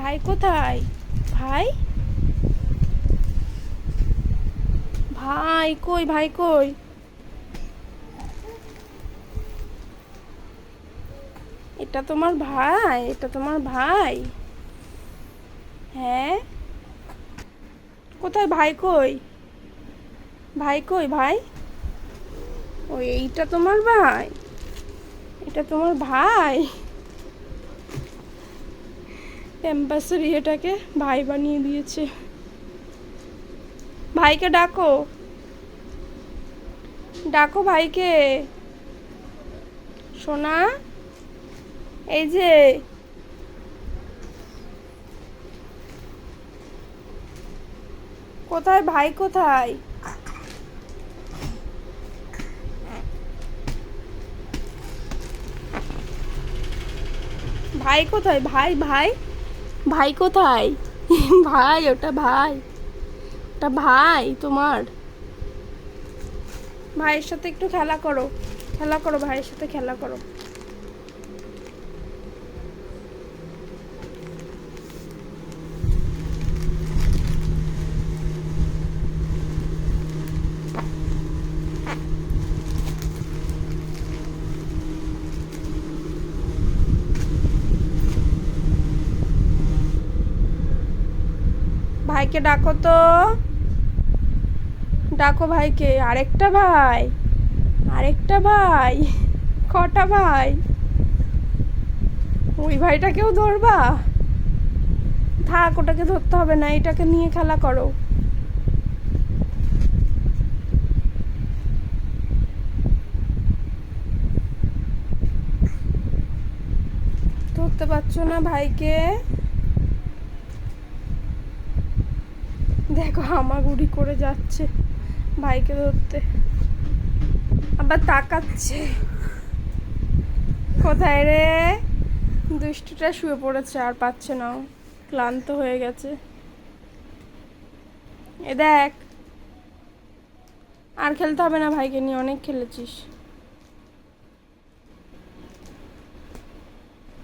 ভাই কোথায়? ভাই, ভাই কই? ভাই কই? এটা তোমার ভাই? এটা তোমার ভাই? হ্যাঁ, কোথায়? ভাই কই? ভাই কই? ভাই, ওই এইটা তোমার ভাই? এটা তোমার ভাই? ক্যাম্পাসের ইয়েটাকে ভাই বানিয়ে দিয়েছে। ভাইকে ডাকো, ডাকো ভাইকে। সোনা, এই যে, কোথায় ভাই? কোথায় ভাই? কোথায় ভাই? ভাই, ভাই কোথায়? ভাই, ওটা ভাই, ওটা ভাই তোমার। ভাইয়ের সাথে একটু খেলা করো, খেলা করো, ভাইয়ের সাথে খেলা করো। ভাইকে ডাকো তো, ডাকো ভাইকে। আরেকটা ভাই? আরেকটা ভাই? কটা ভাই? ওই ভাইটাকেও ধরবা? থাক, ওটাকে ধরতে হবে না, এটাকে নিয়ে খেলা করো। ধরতে পারছো না ভাইকে? দেখো হামাগুড়ি করে যাচ্ছে ভাইকে ধরতে, আবার তাকাচ্ছে। কোথায় রে? দুষ্টুটা শুয়ে পড়েছে, আর পাচ্ছে না, ও ক্লান্ত হয়ে গেছে। এ দেখ, আর খেলতে হবে না ভাইকে নিয়ে, অনেক খেলেছিস।